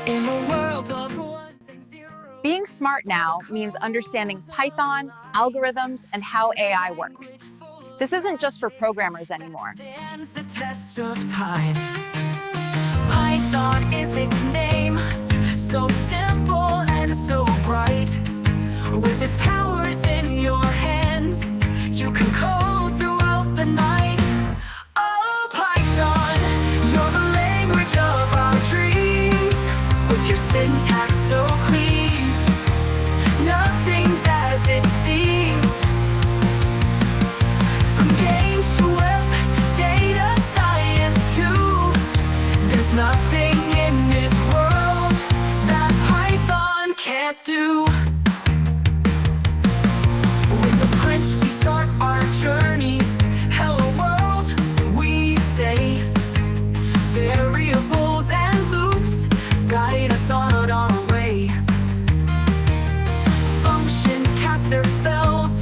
In a world of ones and zeros. Being smart now means understanding Python, algorithms, and how AI works. This isn't just for programmers anymore. Stands the test of time. Python is its name, so simple and so bright. With its powers in your hands, you can code throughout the night. Oh, Python, you're the language of our dreams. With your syntax so clean, nothing's as it seems. From games to web, data science too, there's nothing in this world that Python can't do. With the print we start our journey. Hello world, we say. Variables and loops guide us on our way. Functions cast their spells,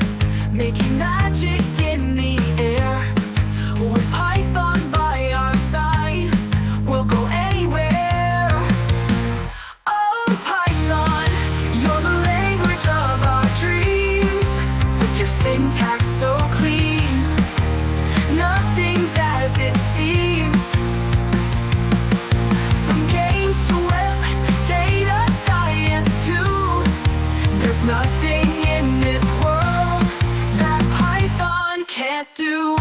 making magic in the air. With Python by our side, we'll go anywhere. Oh, Python, you're the language of our dreams. With your syntax so clean, nothing's as it seems. From games to web, data science too, there's nothing in this world that Python can't do.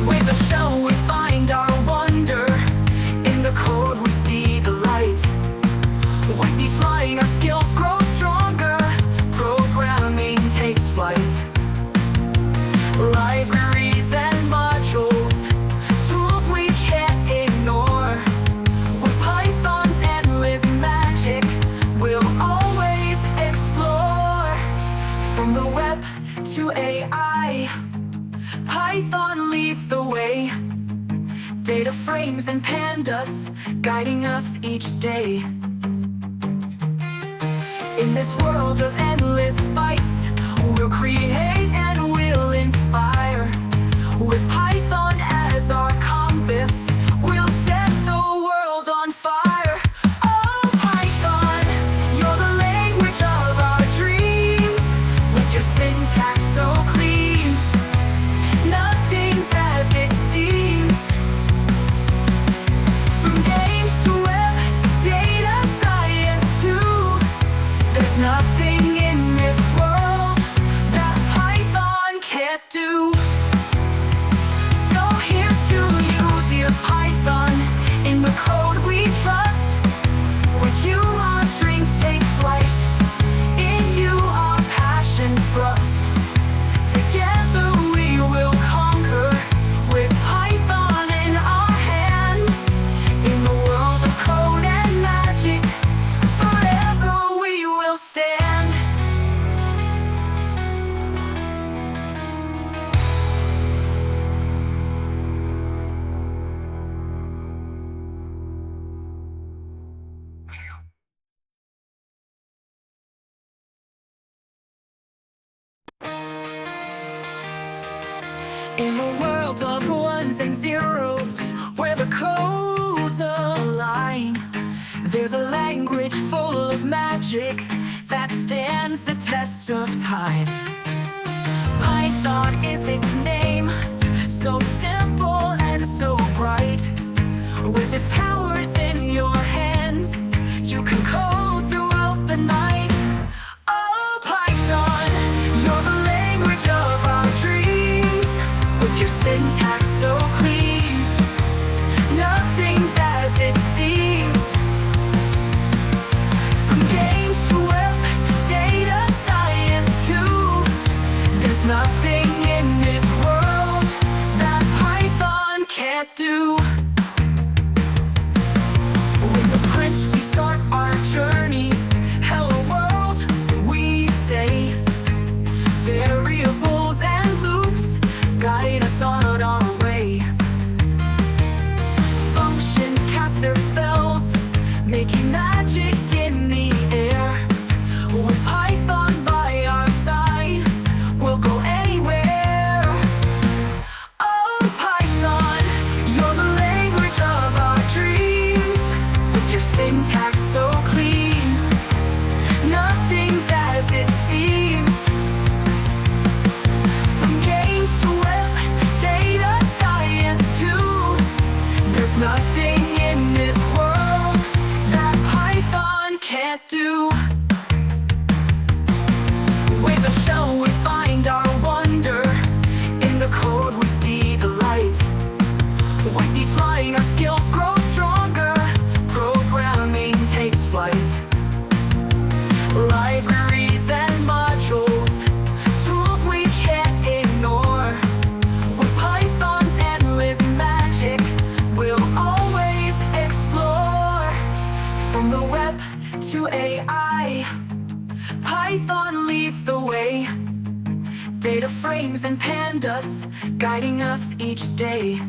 With a shell we find our wonder, in the code we see the light. With each line our skills grow stronger, programming takes flight. Libraries and modules, tools we can't ignore. With Python's endless magic, we'll always explore. From the web to AI, Python leads the way. Data frames and pandas guiding us each day. In this world of endless bytes, we'll create and we'll inspire. With Python as our compass, we'll set the world on fire. Oh, Python, you're the language of our dreams. With your syntax so clean, nothing's as it seems. From games to web, data science too, there's nothing in this world that Python can't do. So here's to you, dear Python, in the code we trust. With you our dreams take flight, in you our passions thrust. Together we will conquer, with Python in our hand. In the world of code and magic, forever we will stand. In a world of ones and zeros, where the codes align, there's a language full of magic that stands the test of time. Python is its name, so simple and so bright. With its powers in your hands, you can code throughout the night. Oh, Python, you're the language of our dreams. With your syntax so clean, nothing's as it seems. From games to web, data science too, there's nothing in this world that Python can't do. With the print we start our journey. Hello world, we say. Variables and loops guide us on our way. Functions cast their spells, making magic in the air. With Python by our side, we'll go anywhere. Oh, Python, you're the to AI, Python leads the way. Data frames and pandas guiding us each day.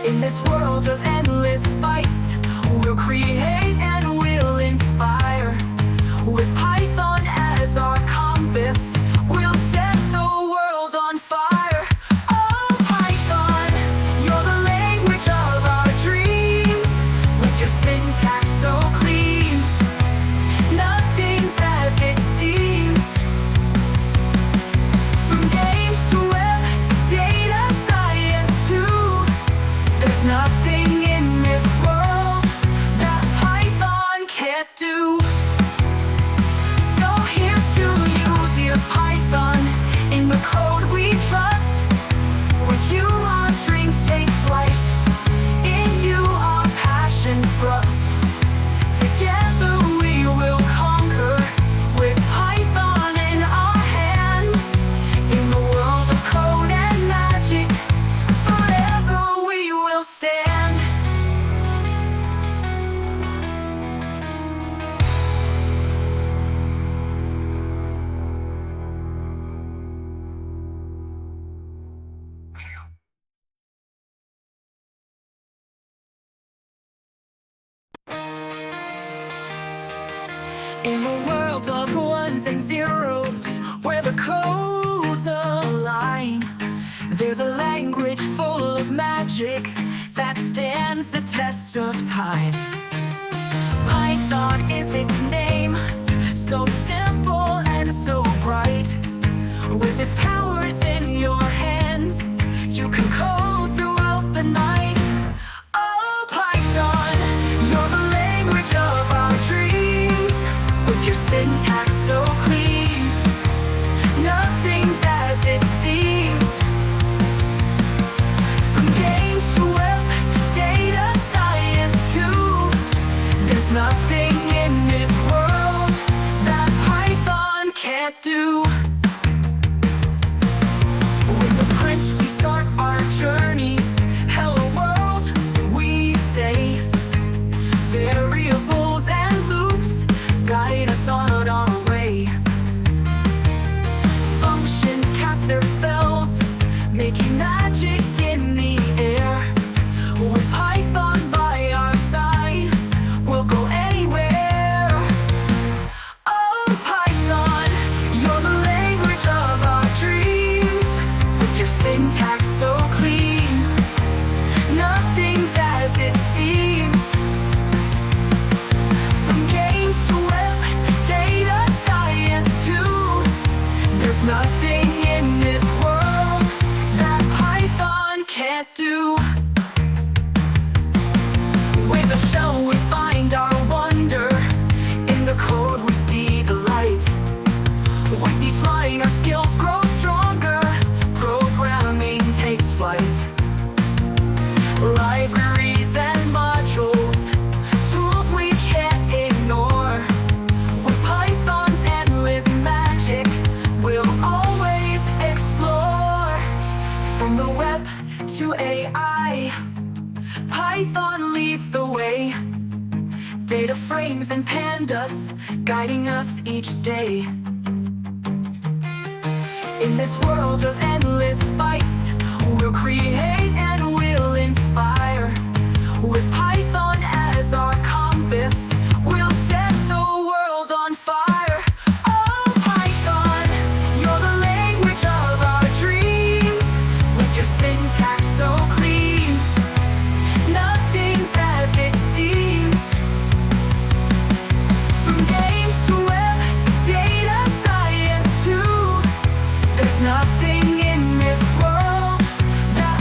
In this world of endless bytes, we'll create and we'll inspire. With Python as our compass, we'll set the world on fire. Oh, Python, you're the language of our dreams. With your syntax so clean, nothing's as it seems. From games to web, data science too, there's nothing in this world that Python can't do. So here's to you, dear Python, in the code we trust. With you our dreams take flight, in you our passions thrust. Together we will conquer, with Python in our hand. In the world of code and magic, forever we will stand. In a world of ones and zeros, where the codes align, there's a language full of magic that stands the test of time. Python is its name, so simple and so bright. With its powers in your hands, you can code throughout the night. Oh, Python, you're the language of our dreams. With your syntax so clean, nothing's as it seems. From games to web, data science too, there's nothing in this world that Python can't do. With the print we start our journey. Hello world, we say. Variables and loops guide us on our way. Functions cast their spells, making magic in the air. With Python by our side, we'll go anywhere. Oh, Python, you're the language of our dreams. With your syntax so clean, nothing's as it seems. From games to web, data science too, there's nothing in this world that Python can't do. With a shell we find our wonder, in the code we see the light. With each line our skills grow stronger, programming takes flight. Libraries and modules, tools we can't ignore. With Python's endless magic, we'll always explore. From the web to AI, Python leads the way. Data frames and pandas guiding us each day. In this world of endless bytes, we'll create and we'll inspire. With Python as our compass, we'll set the world on fire. Oh, Python, you're the language of our dreams. With your syntax so clean, nothing's as it seems. From games to web, data science too, there's nothing in this world that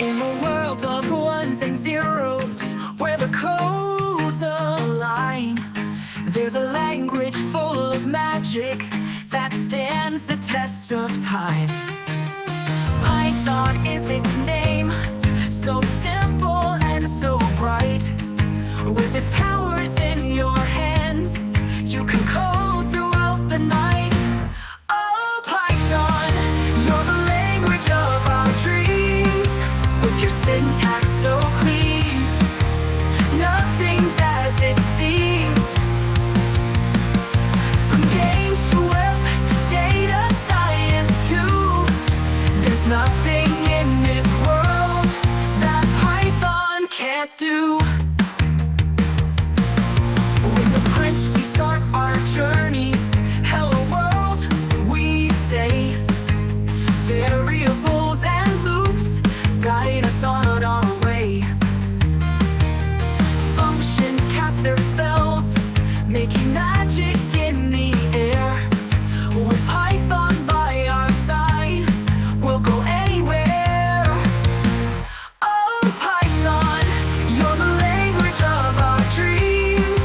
In a world of ones and zeros, where the codes align, there's a language full of magic that stands the test of time. Python is its name, so simple and so bright. With its powers in your hands, you can code throughout the night. Oh, Python, you're the language of our dreams. With your syntax so clean, nothing's as it seems. From games to web, data science too, there's nothing in this world that Python can't do. With the print we start our journey. Hello world, we say. Variables and loops guide us on our way. Functions cast their spells, making magic in the air. With Python by our side, we'll go anywhere. Oh, Python, you're the language of our dreams.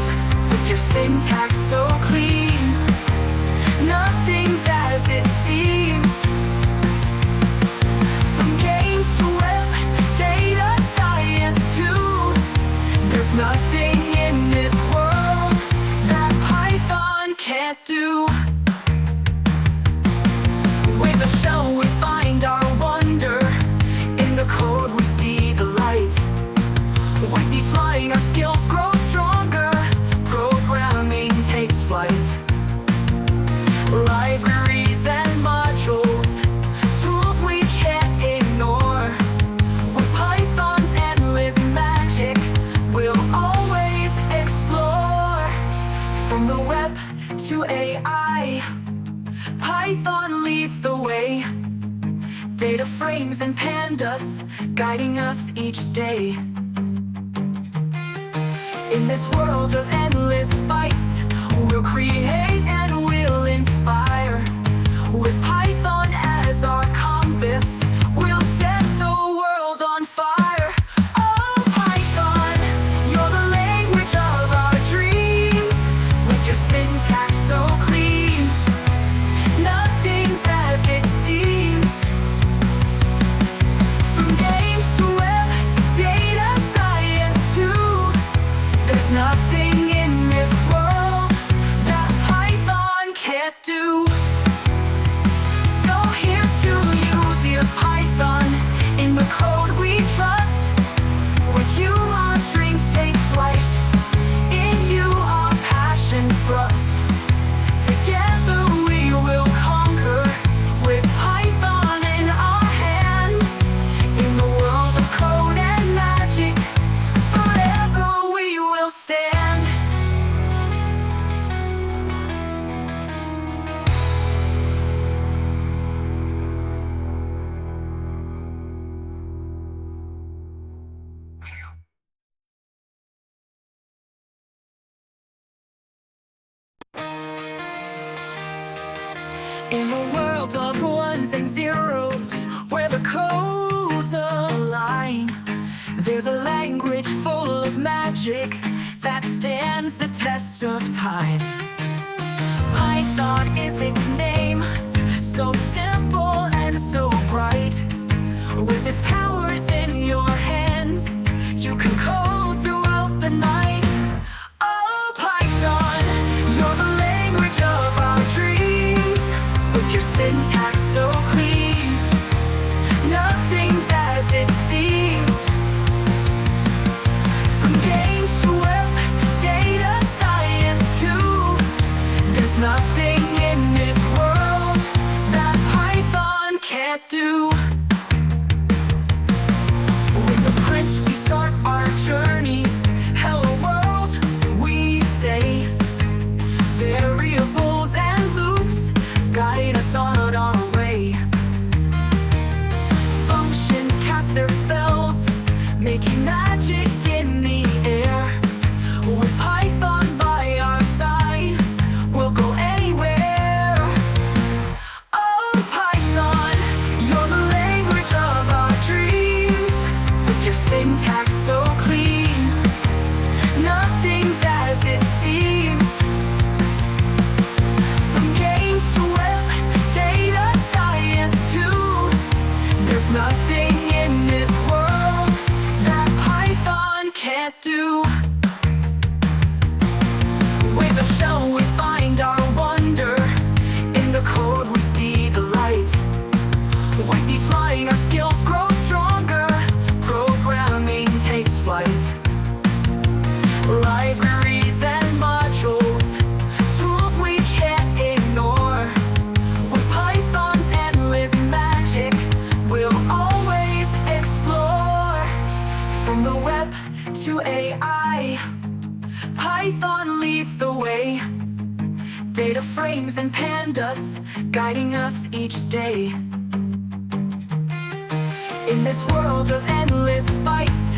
With your syntax so clean, nothing's as it seems. From games to web, data science too, there's nothing in this world that Python can't do. With a shell we find our wonder, in the code we see the light. With each line our skills grow stronger, programming takes flight. Libraries and modules, tools we can't ignore. With Python's endless magic, we'll always explore. From the web to AI, Python leads the way. Data frames and pandas guiding us each day. In this world of endless bytes, we'll create and we'll inspire. With Python as our compass, we'll set the world on fire. Oh, Python, you're the language of our dreams. With your syntax so clean, nothing's as it seems. From games to web, data science too, there's nothing in this world that Python can't do. So here's to you, dear Python, in the code we trust. With you our dreams take flight, in you our passion thrust. Together we will conquer, with Python in our hand. In the world of code and magic, forever we will stand. In a world of ones and zeros, where the codes align, there's a language full of magic that stands the test of time. Python is its name, so simple and so bright. With its powers in your hands, you can code throughout the night. Oh, Python, you're the language of our dreams. With your syntax so clean, nothing's as it seems. From games to web, data science too, there's nothing in this world that Python can't do. With the print we start our journey. Hello world, we say. Variables and loops guide us on our way. Functions cast their spells, making magic in the air. With Python by our side, we'll go anywhere. Oh, Python, you're the language nothing in this world that Python can't do. With a shell we find our wonder, in the code we see the light. With each line our skills grow stronger, programming takes flight. Libraries and modules, tools we can't ignore. With Python's endless magic, we'll always explore. From the web to AI, Python leads the way. Data frames and pandas guiding us each day. In this world of endless bytes,